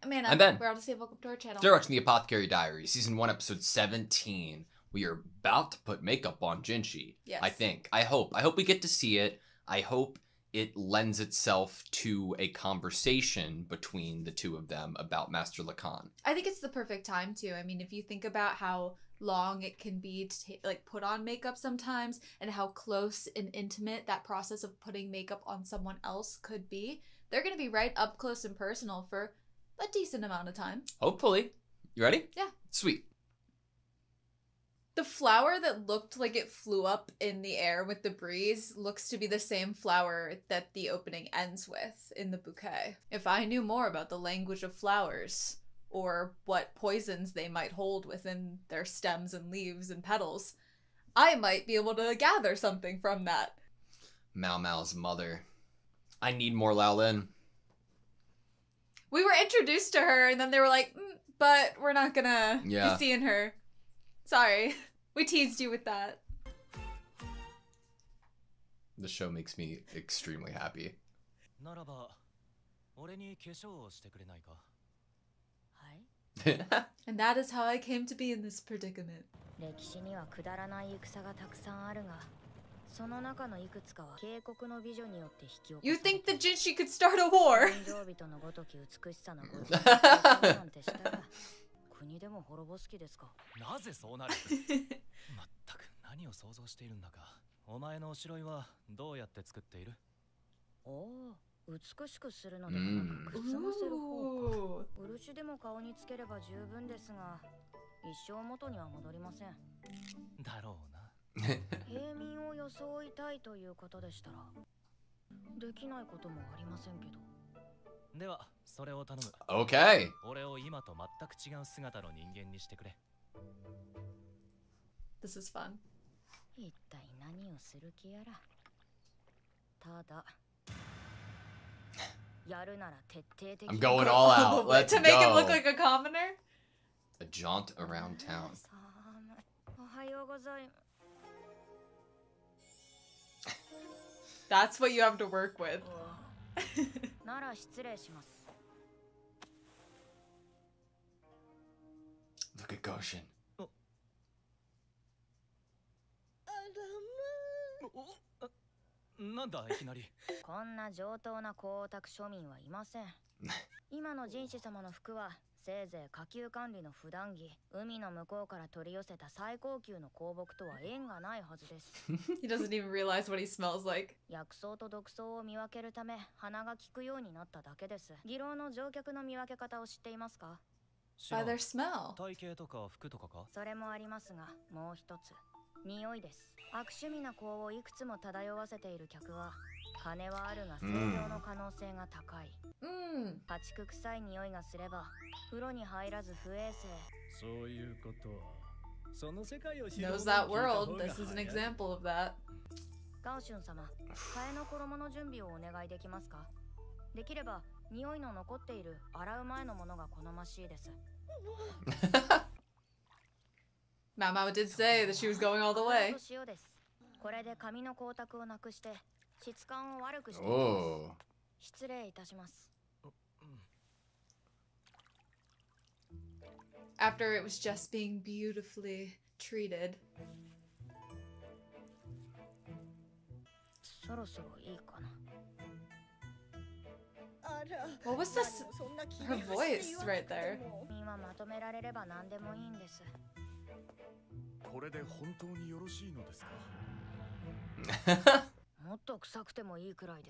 Amanda. I'm Ben. We're AutoSave. Welcome to our channel. Today we're watching the Apothecary Diaries, Season 1, Episode 17. We are about to put makeup on Jinshi. Yes. I think. I hope we get to see it. I hope it lends itself to a conversation between the two of them about Master Lacan. I think it's the perfect time, too. I mean, if you think about how long it can be to put on makeup sometimes and how close and intimate that process of putting makeup on someone else could be, they're going to be right up close and personal for a decent amount of time. Hopefully. You ready? Yeah. Sweet. The flower that looked like it flew up in the air with the breeze looks to be the same flower that the opening ends with in the bouquet. If I knew more about the language of flowers, or what poisons they might hold within their stems and leaves and petals, I might be able to gather something from that. Mao Mao's mother. I need more Lao Lin. We were introduced to her, and then they were like, but we're not gonna be seeing her. Sorry. We teased you with that. The show makes me extremely happy. And that is how I came to be in this predicament. You think that Jinshi could start a war? Okay. This is fun. I'm going all out. Let's to make go. him look like a commoner? A jaunt around town. That's what you have to work with. Look at Goshen. He doesn't even realize what he smells like. By their smell. Knows that world. This is an example of that. Mao did say that she was going all the way. Oh. After it was just being beautifully treated. What was this? Her voice right there.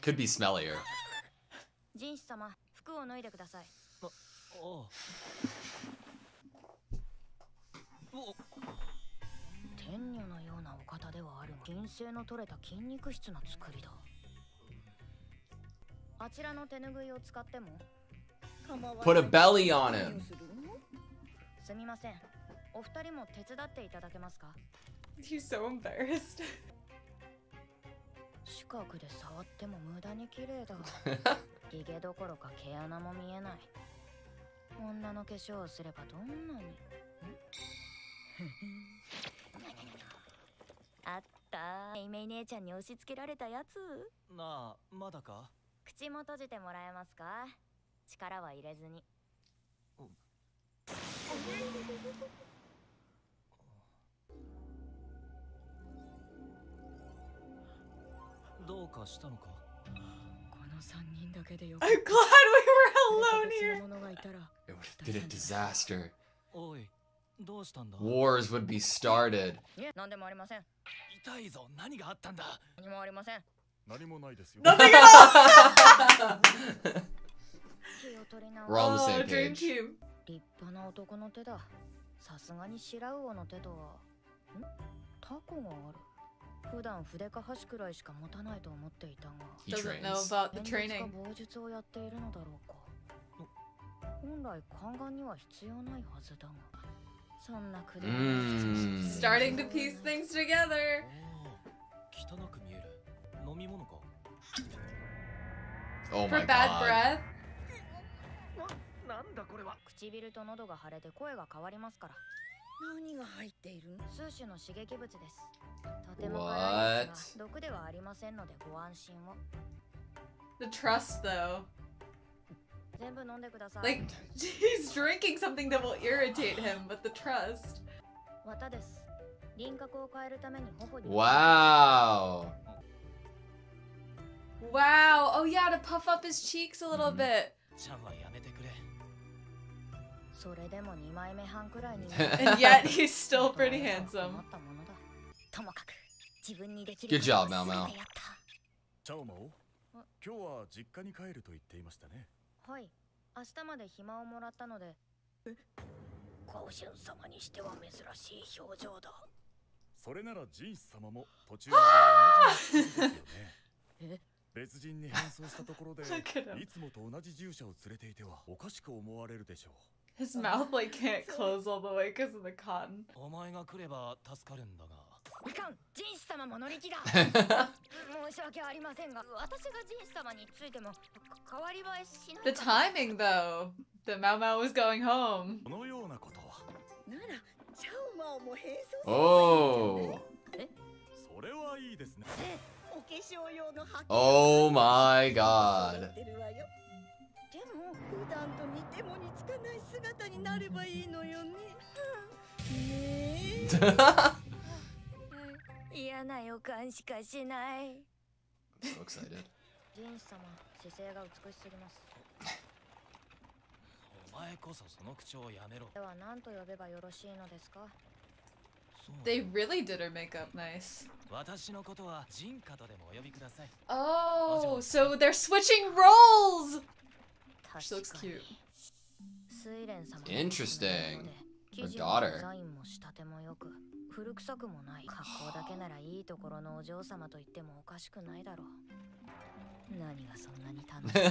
Could be smellier. Put a belly on him. He's so embarrassed. I'm glad we were alone here. It would have been a disaster. Wars would be started. Nothing at all. We're all on the Oh, same dream page. team. 立派な男の手だ。さすがに白魚の手とは。タコがある。普段筆か箸くらいしか持たないと思っていたが。 He Doesn't know trains. about the 剣術か training. 棒術をやっているのだろうか。本来宦官には必要ないはずだが。そんなくだらない質問をする Starting to piece things together. Oh For my bad god. breath. 唇と喉が腫れて声が変わりますから。何が入っている？数種の刺激物です。とても辛いですが、毒ではありませんのでご安心を。 The trust, though. 全部飲んでください。 Like, he's drinking something that will irritate him, but the trust. 綿です。輪郭を変えるために頬に。 Wow. Wow. Oh, yeah, to puff up his cheeks a little bit. それでも2枚目半くらいに。 And yet, he's still pretty handsome. ともかく自分にでき Good る job, こと Mao を Mao. 全てやった。チャオマオ、今日は実家に帰ると言っていましたね。はい、明日まで暇をもらったので。高春様にしては珍しい表情だ。それならジンス様も途中まで同じですよね。え？別人に変装したところで Look at him. いつもと同じ従者を連れていてはおかしく思われるでしょう。 His mouth, like, can't close all the way because of the cotton. お前が来れば助かるんだが。いかん、ジンス様も乗り気だ。申し訳ありませんが、私がジンス様についても代わり映えしない The timing, though. That Mao Mao was going home. このようなことは。なら、シャオマオも変装すればいいんじゃない？ Oh. それはいいですね。お化粧用のハケ Oh my god. 揃ってるわよ。でも、普段と似ても似つかない姿になればいいのよね。ねえ。嫌な予感しかしない。 So excited. ジンス様、姿勢が美しすぎます。お前こそその口をやめろ。では何と呼べばよろしいのですか？ They really did her makeup nice. 私のことはジンカとでもお呼びください。 Oh, so they're switching roles! She looks 確かに cute. 睡蓮様の Interesting. 生 Her 地の daughter. デザインも仕立てもよく、古臭くもない。格好だけならいいところのお嬢様と言ってもおかしくないだろう。何がそんなに楽しい？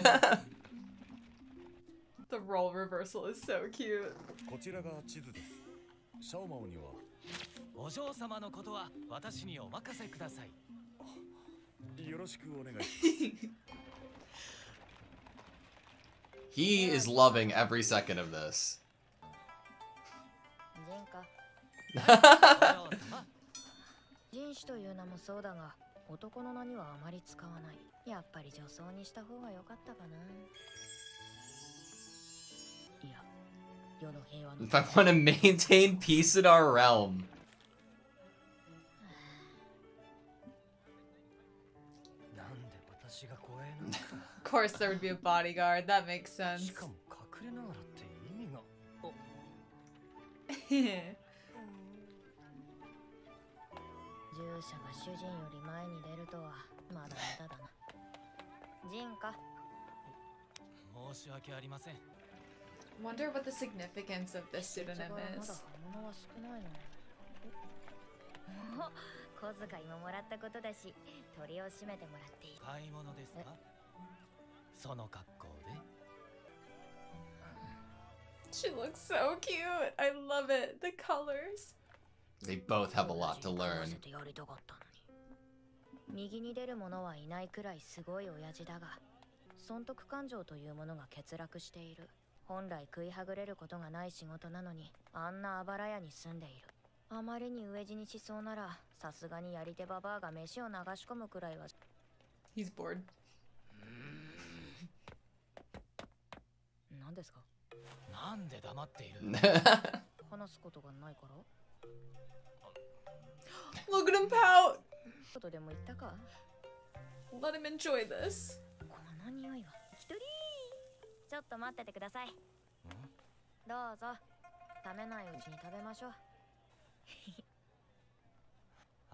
The role reversal is so cute. こちらが地図です。シャオマオにはお嬢様のことは私にお任せください。よろしくお願いします。 He is loving every second of this. ジンか。お嬢様、人種という名もそうだが、男の名にはあまり使わない。やっぱり女装にした方が良かったかな。いや、世の平和の。 If I want to maintain peace in our realm. なんで私が護衛なんだ。 Of course, there would be a bodyguard. That makes し sense. かも隠れながらって意味が。従者が主人より前に出るとはまだまだだな。ジンか。申し訳ありません。 Wonder what the significance of this まだ pseudonym 刃 is. 物は少ないの。お、小遣いももらったことだし、鳥を締めてもらっていい。買い物ですか？その格好で。 She looks so cute. I love it. The colors. They both have a lot to learn. 右に出る者はいないくらいすごい親父だが、損得感情というものが欠落している。本来食いはぐれることがない仕事なのに、あんなあばら屋に住んでいる。あまりに飢え死にしそうなら、さすがにやり手ババアが飯を流し込むくらいは。 He's bored. 何ですか？なんで黙っている。話すことがないから。 Look at him pout. ことでも言ったか。 Let him enjoy this. この匂いは一人。ちょっと待っててください。どうぞ。食べないうちに食べましょう。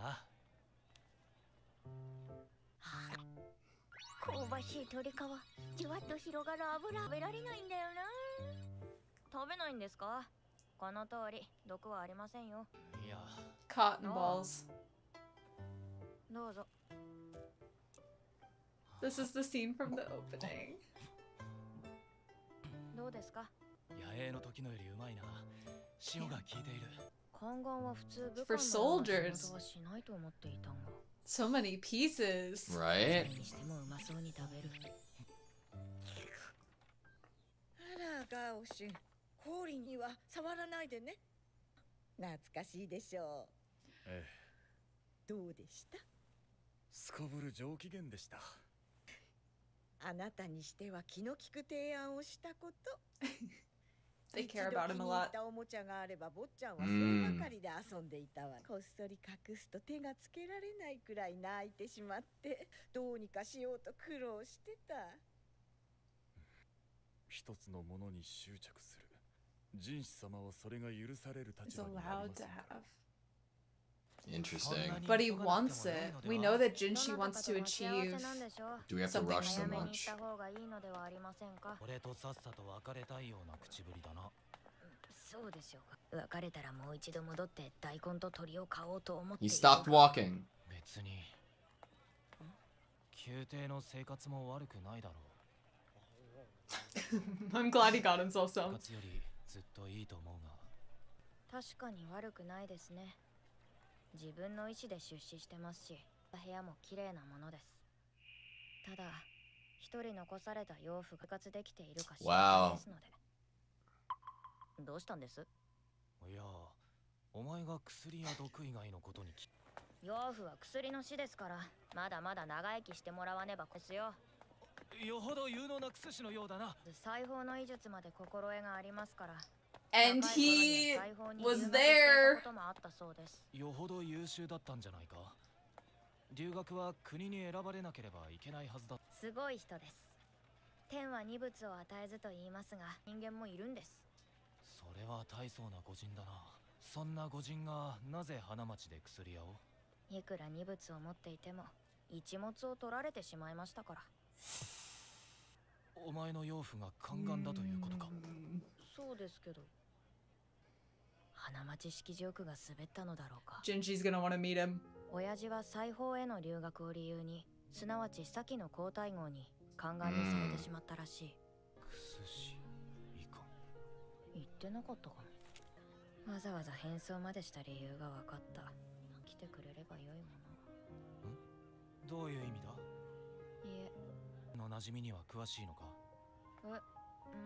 あ、香ばしい鶏皮、じゅわっと広がる油、食べられないんだよな。食べないんですか？この通り、毒はありませんよ。いや、 Cotton balls. どうぞ。 This is the scene from the opening. どうですか？野営の時のよりうまいな。塩が効いている。宦官は普通部 For 下のような soldiers. 仕事はしないと思っていたが。 So many pieces. そ Right? れにしてもうまそうに食べる。あらガオシュン、氷には触らないでね。懐かしいでしょええ、う。どうでした？すこぶる上機嫌でした。あなたにしては気の利く提案をしたこと。 They 一度 care 気 about に him a 入っ lot. たおもちゃがあれば坊ちゃんはそればかりで遊んでいたわ。こっそり隠すと手がつけられないくらい泣いてしまって、どうにかしようと苦労してた。一つのものに執着する。人士様はそれが許される He's 立場にあ allowed りま to せんか。 have. Interesting. But he wants it. We know that Jinshi wants to achieve. Do we have to Something rush so 早めに行っ much? た方がいいのではありませんか？俺とさっさと別れたいような口ぶりだな。そうでしょうか。別れたらもう一度戻って大根と鳥を買おうと思って He いる。 stopped walking. 別に宮廷の生活も悪くないだろ I'm glad he got himself う。 some. 生活よりずっといいと思うが。確かに悪くないですね。自分の意思で出資してますし、部屋も綺麗なものです。ただ、一人残された養父が生活できているか心配ですので。どうしたんです？いや、お前が薬や毒以外のことに養父は薬の死ですから、まだまだ長生きしてもらわねばですよ。よほど有能な薬師のようだな。裁縫の医術まで心得がありますから。 And 若い頃に he は裁縫に was 留学していた there. こともあったそうです。よほど優秀だったんじゃないか。留学は国に選ばれなければいけないはずだ。すごい人です。天は二物を与えずと言いますが、人間もいるんです。それは大層な御人だな。そんな御人がなぜ花町で薬屋を？いくら二物を持っていても一物を取られてしまいましたから。お前の養父が宦官だということか。そうですけど、花町式ジョークが滑ったのだろうか。 Jinji's gonna want to meet him. 親父は裁縫への留学を理由に、すなわち先の皇太后に宦官にされてしまったらしい。薬師いかん。言ってなかったかな。わざわざ変装までした理由が分かった。来てくれればよいもどういう意味だ？の。いえ、の馴染みには詳しいのか？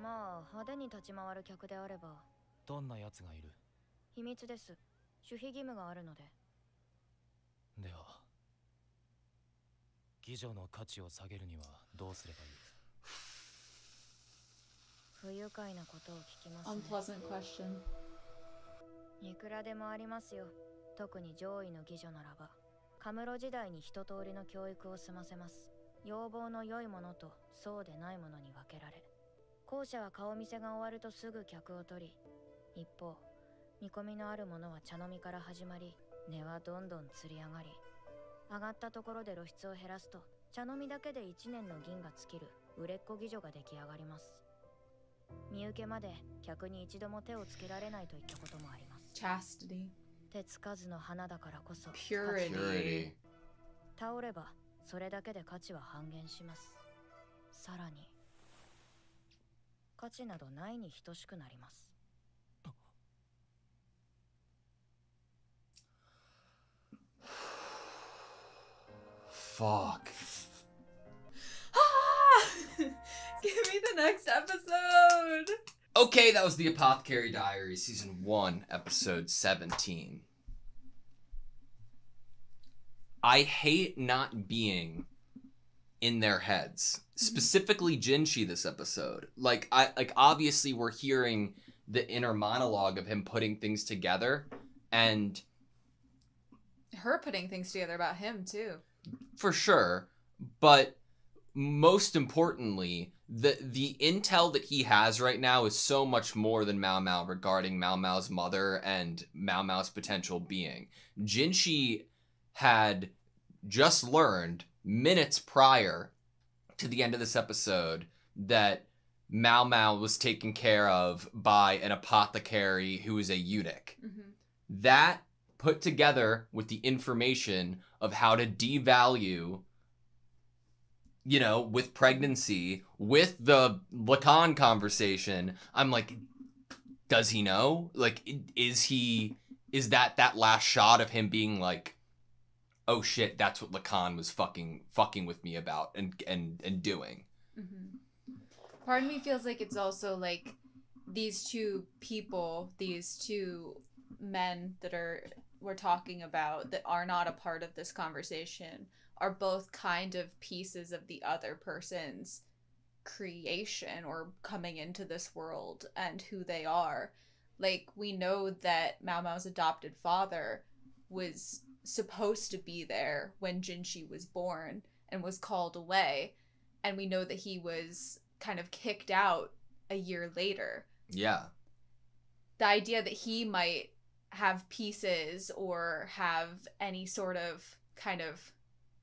まあ派手に立ち回る客であれば。どんな奴がいる？秘密です。守秘義務があるので。では妓女の価値を下げるにはどうすればいい？不愉快なことを聞きますね。 Unpleasant question. いくらでもありますよ。特に上位の妓女ならば、カムロ時代に一通りの教育を済ませます。要望の良いものとそうでないものに分けられ、後者は顔見せが終わるとすぐ客を取り、一方、見込みのあるものは茶飲みから始まり、値はどんどんつり上がり、上がったところで露出を減らすと、茶飲みだけで1年の銀が尽きる売れっ子妓女が出来上がります。身請けまで客に一度も手をつけられないといったこともあります。 Chastity. 手つかずの花だからこそ Purity. Purity. 倒ればそれだけで価値は半減します。さらに価値などないに等しくなります。 Fuck. Give me the next episode. Okay, that was the Apothecary Diaries, Season 1, Episode 17. I hate not being in their heads. specifically Jinshi this episode. Like obviously we're hearing the inner monologue of him putting things together, and her putting things together about him too. For sure, but most importantly, the intel that he has right now is so much more than Mao Mao regarding Mao Mao's mother and Mao Mao's potential being. Jinshi had just learned minutes prior to the end of this episode that Mao Mao was taken care of by an apothecary who is a eunuch. Mm-hmm. That put together with the information of how to devalue, you know, with pregnancy, with the Lacan conversation, I'm like, does he know? Like, is that last shot of him being like, oh shit, that's what Lacan was fucking with me about and doing. Mm-hmm. Part of me feels like it's also like these two people, these two men that we're talking about that are not a part of this conversation are both kind of pieces of the other person's creation or coming into this world and who they are. Like, we know that Mao Mao's adopted father was supposed to be there when Jinshi was born and was called away, and we know that he was kind of kicked out a year later. Yeah. The idea that he might have pieces or have any sort of kind of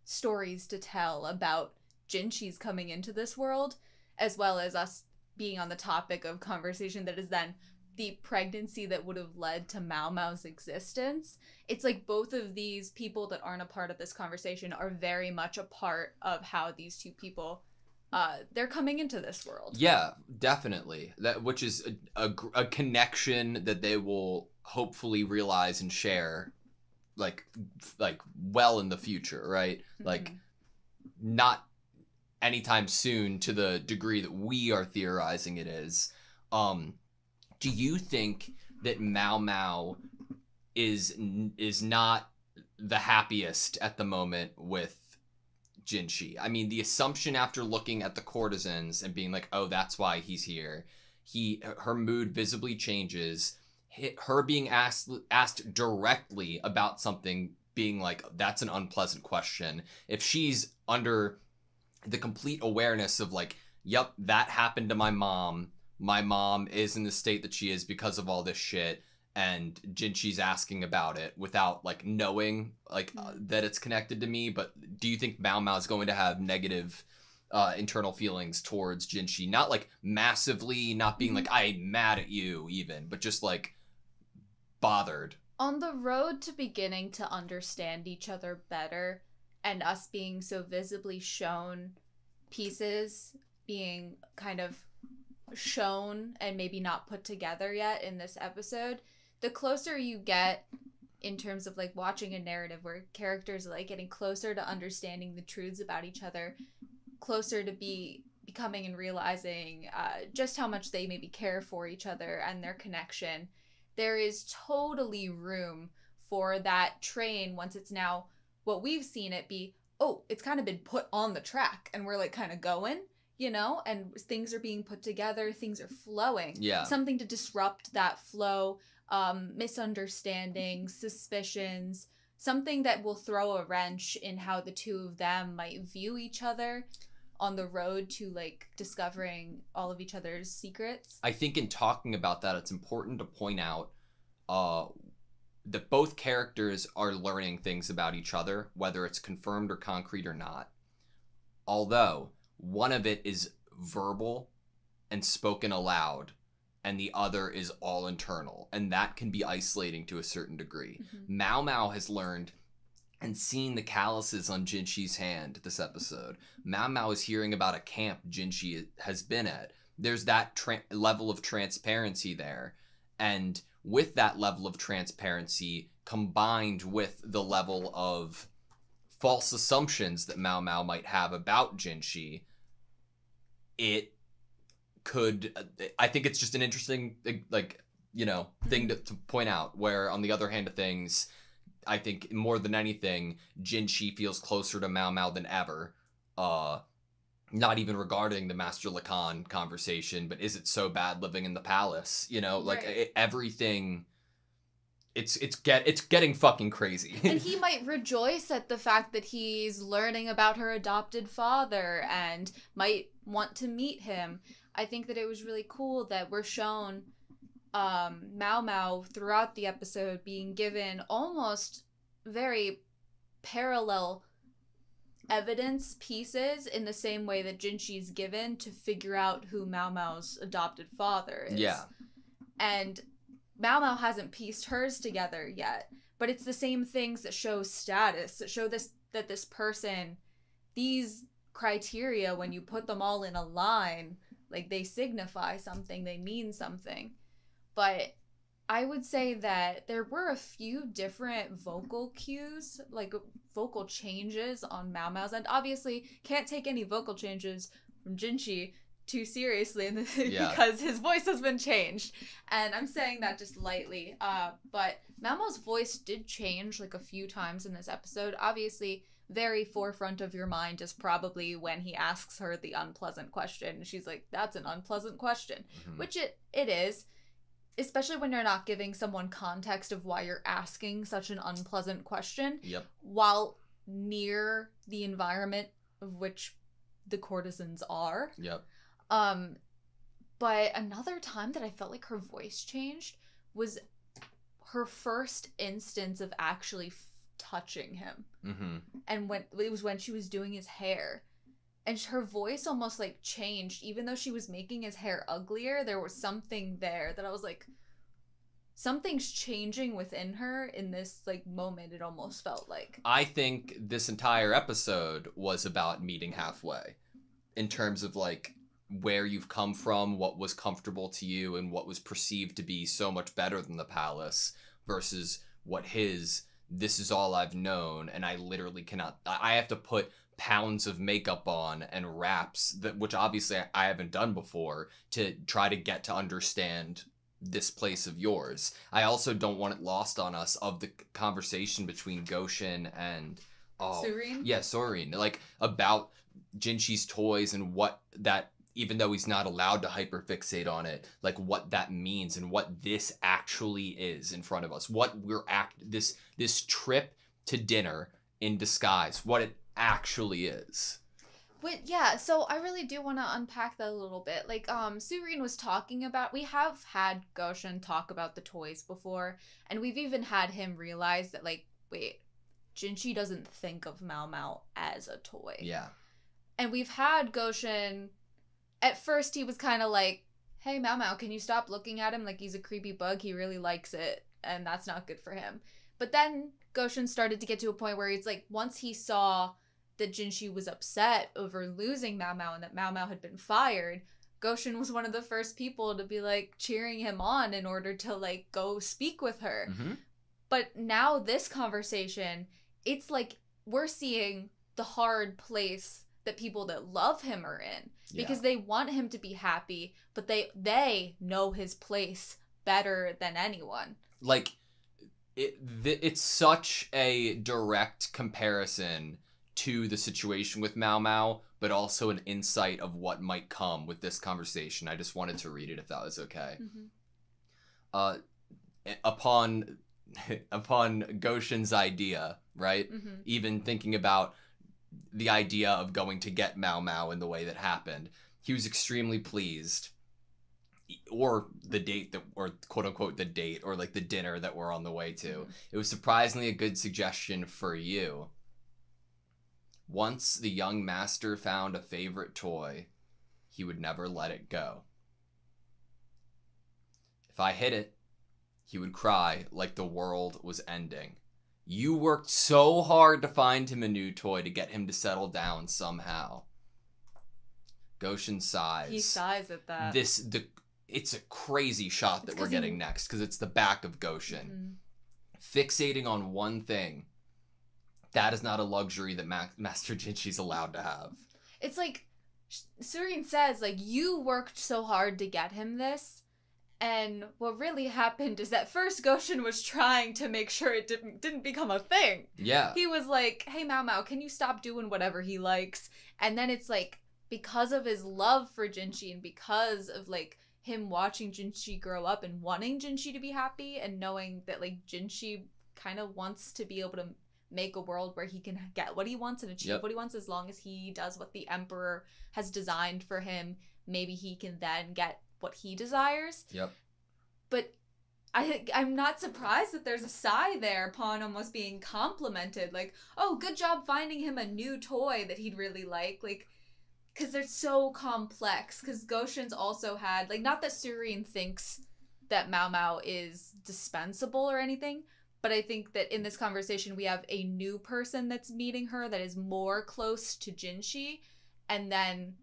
stories to tell about Jinshi's coming into this world, as well as us being on the topic of conversation that is then the pregnancy that would have led to Mao Mao's existence. It's like both of these people that aren't a part of this conversation are very much a part of how these two people they're coming into this world. Yeah, definitely. Which is a connection that they will hopefully realize and share like well in the future, right? Mm-hmm. Like, not anytime soon to the degree that we are theorizing it is. Do you think that Mao Mao is not the happiest at the moment with Jinshi? I mean, the assumption after looking at the courtesans and being like, oh, that's why he's here. Her mood visibly changes. Her being asked directly about something, being like, that's an unpleasant question. If she's under the complete awareness of like, yep, that happened to my mom. My mom is in the state that she is because of all this shit, and Jinshi's asking about it without like knowing like that it's connected to me. But do you think Mao Mao is going to have negative internal feelings towards Jinshi? Not like massively, not being like, I'm mad at you even, but just like bothered. On the road to beginning to understand each other better, and us being so visibly shown pieces being kind of shown and maybe not put together yet in this episode, the closer you get in terms of like watching a narrative where characters are like getting closer to understanding the truths about each other, closer to becoming and realizing just how much they maybe care for each other and their connection, there is totally room for that train, once it's now what we've seen it be, oh, it's kind of been put on the track and we're like kind of going, you know, and things are being put together, things are flowing. Yeah. Something to disrupt that flow, misunderstandings, suspicions, something that will throw a wrench in how the two of them might view each other on the road to like discovering all of each other's secrets. I think in talking about that, it's important to point out that both characters are learning things about each other, whether it's confirmed or concrete or not. Although one of it is verbal and spoken aloud, and the other is all internal, and that can be isolating to a certain degree. Mm-hmm. Mao Mao has learned and seen the calluses on Jinshi's hand this episode. Mao Mao is hearing about a camp Jinshi has been at. There's that level of transparency there, and with that level of transparency combined with the level of false assumptions that Mao Mao might have about Jinshi, it could, I think it's just an interesting, like, you know, thing to point out, where on the other hand of things, I think more than anything, Jinshi feels closer to Mao Mao than ever. not even regarding the Master Lacan conversation, but is it so bad living in the palace? You know, like Right. everything. It's getting fucking crazy. And he might rejoice at the fact that he's learning about her adopted father and might want to meet him. I think that it was really cool that we're shown Mao Mao throughout the episode being given almost very parallel evidence pieces in the same way that Jinshi's given to figure out who Mao Mao's adopted father is. Yeah. And Mao Mao hasn't pieced hers together yet, but it's the same things that show status, that show that this person, these criteria, when you put them all in a line, like they signify something, they mean something. But I would say that there were a few different vocal cues, like vocal changes on Mao Mao's end. Obviously, can't take any vocal changes from Jinshi too seriously because his voice has been changed. And I'm saying that just lightly. But Mao Mao's voice did change like a few times in this episode. Obviously, very forefront of your mind is probably when he asks her the unpleasant question. And she's like, that's an unpleasant question. Mm-hmm. Which it is. Especially when you're not giving someone context of why you're asking such an unpleasant question. Yep. While near the environment of which the courtesans are. Yep. But another time that I felt like her voice changed was her first instance of actually touching him. Mm-hmm. And when she was doing his hair. And her voice almost like changed, even though she was making his hair uglier. There was something there that I was like, something's changing within her in this like moment. It almost felt like. I think this entire episode was about meeting halfway, in terms of like where you've come from, what was comfortable to you, and what was perceived to be so much better than the palace, versus what this is all I've known, and I literally cannot. I have to put pounds of makeup on and wraps, which obviously I haven't done before, to try to get to understand this place of yours. I also don't want it lost on us of the conversation between Goshin and Surin? Yeah, Surin. Like about Jinshi's toys and what that, even though he's not allowed to hyperfixate on it, like what that means and what this actually is in front of us. What this trip to dinner in disguise, what it actually is. But yeah, so I really do want to unpack that a little bit. Like, Surin was talking about, we have had Goshin talk about the toys before, and we've even had him realize that, like, wait, Jinshi doesn't think of Mao Mao as a toy. Yeah. And we've had Goshin, at first he was kind of like, hey, Mao Mao, can you stop looking at him like he's a creepy bug? He really likes it, and that's not good for him. But then Goshin started to get to a point where he's like, once he saw that Jinshi was upset over losing Mao Mao and that Mao Mao had been fired, Goshin was one of the first people to be like cheering him on in order to like go speak with her. Mm-hmm. But now this conversation, it's like we're seeing the hard place that people that love him are in, because they want him to be happy, but they know his place better than anyone. Like it's such a direct comparison to the situation with Mao Mao, but also an insight of what might come with this conversation. I just wanted to read it if that was okay. Mm-hmm. Upon Goshin's idea, right? Mm-hmm. Even thinking about the idea of going to get Mao Mao in the way that happened, he was extremely pleased. Or the date that, or quote unquote the date, or like the dinner that we're on the way to. Mm-hmm. It was surprisingly a good suggestion for you. Once the young master found a favorite toy, he would never let it go. If I hit it, he would cry like the world was ending. You worked so hard to find him a new toy to get him to settle down somehow. Goshin sighs. He sighs at that. It's a crazy shot that we're getting next, because it's the back of Goshin. Mm-hmm. Fixating on one thing. That is not a luxury that Master Jinshi's allowed to have. It's like, Surin says, like, you worked so hard to get him this, and what really happened is that first Goshin was trying to make sure it didn't become a thing. Yeah. He was like, hey, Mao Mao, can you stop doing whatever he likes? And then it's like, because of his love for Jinshi and because of like him watching Jinshi grow up and wanting Jinshi to be happy and knowing that like Jinshi kind of wants to be able to make a world where he can get what he wants and achieve what he wants as long as he does what the Emperor has designed for him. Maybe he can then get what he desires. Yep. But I'm not surprised that there's a sigh there upon almost being complimented. Like, oh, good job finding him a new toy that he'd really like. Like, because they're so complex. Because Goshen's also had, like, not that Sureen thinks that Mao Mao is dispensable or anything, but I think that in this conversation we have a new person that's meeting her that is more close to Jinshi, and then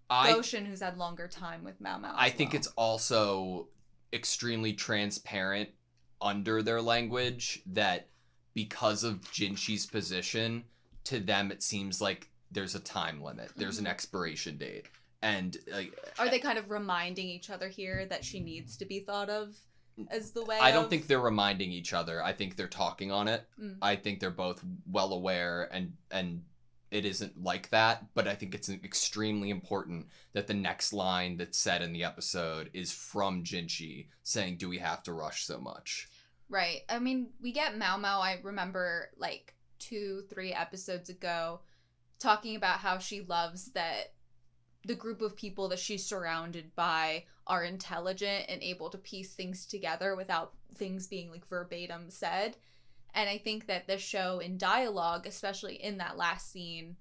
Goshen, who's had longer time with Mao Mao. I think it's also extremely transparent under their language that because of Jinshi's position, to them it seems like there's a time limit. There's an expiration date. And like, are they kind of reminding each other here that she needs to be thought of as the way I don't think they're reminding each other. I think they're talking on it. I think they're both well aware and it isn't like that, but I think it's extremely important that the next line that's said in the episode is from Jinshi saying, do we have to rush so much? Right. I mean, we get Mao Mao, I remember like 2-3 episodes ago, talking about how she loves that the group of people that she's surrounded by are intelligent and able to piece things together without things being like verbatim said. And I think that the show in dialogue, especially in that last scene,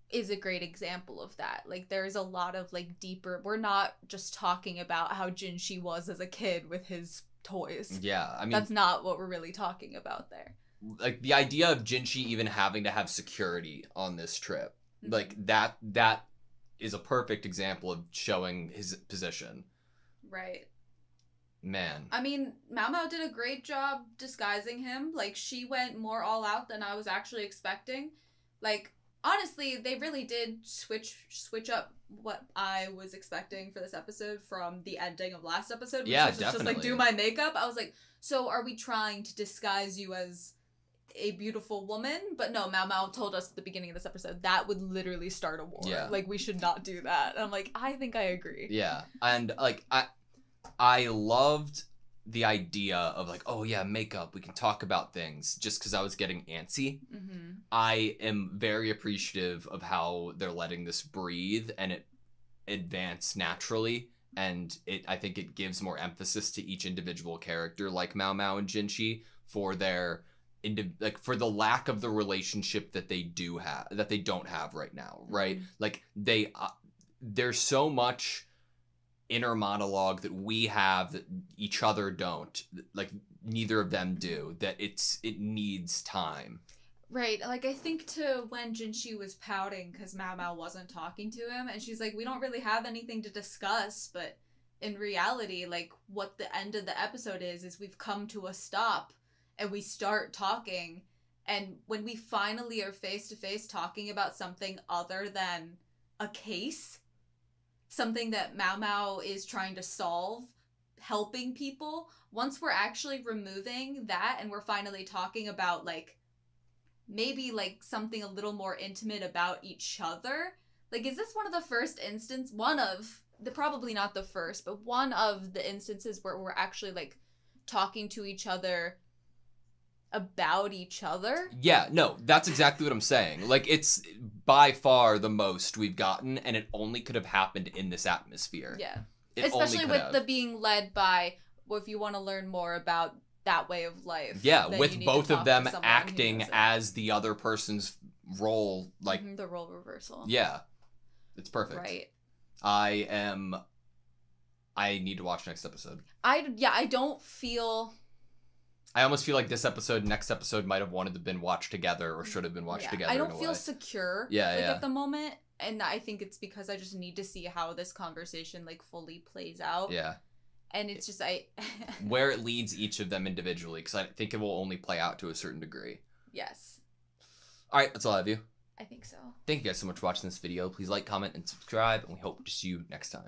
is a great example of that. Like, there's a lot of, like, deeper... We're not just talking about how Jinshi was as a kid with his toys. Yeah, I mean... That's not what we're really talking about there. Like, the idea of Jinshi even having to have security on this trip, like, that is a perfect example of showing his position. Right. Man. I mean, Mao Mao did a great job disguising him. Like, she went more all out than I was actually expecting. Like, honestly, they really did switch up what I was expecting for this episode from the ending of last episode. Which was definitely. Just like, do my makeup. I was like, so are we trying to disguise you as a beautiful woman? But no, Mao Mao told us at the beginning of this episode that would literally start a war. Yeah. Like, we should not do that. And I'm like, I think I agree. Yeah. And, like, I loved the idea of like, oh yeah, makeup, we can talk about things, just because I was getting antsy. I am very appreciative of how they're letting this breathe and it advance naturally, and I think it gives more emphasis to each individual character, like Mao Mao and Jinshi, for their for the lack of the relationship that they don't have right now, right? Like there's so much inner monologue that we have that each other don't, like neither of them do, that it needs time. Right, like I think to when Jinshi was pouting because Mao Mao wasn't talking to him, and she's like, we don't really have anything to discuss, but in reality, like what the end of the episode is we've come to a stop and we start talking, and when we finally are face to face talking about something other than a case, something that Mao Mao is trying to solve, helping people, once we're actually removing that and we're finally talking about like maybe like something a little more intimate about each other, like is this one of the first probably not the first, but one of the instances where we're actually like talking to each other about each other? Yeah, no, that's exactly what I'm saying. Like, it's by far the most we've gotten, and it only could have happened in this atmosphere. Yeah. Especially with the being led by, well, if you want to learn more about that way of life. Yeah, with both of them acting as the other person's role, like... the role reversal. Yeah. It's perfect. Right. I need to watch next episode. I don't feel... I almost feel like this episode, next episode might have wanted to been watched together or should have been watched together. I don't feel secure at the moment, and I think it's because I just need to see how this conversation like fully plays out. Yeah. And it's just where it leads each of them individually, because I think it will only play out to a certain degree. Yes. All right, that's all I have you. I think so. Thank you guys so much for watching this video. Please like, comment, and subscribe, and we hope to see you next time.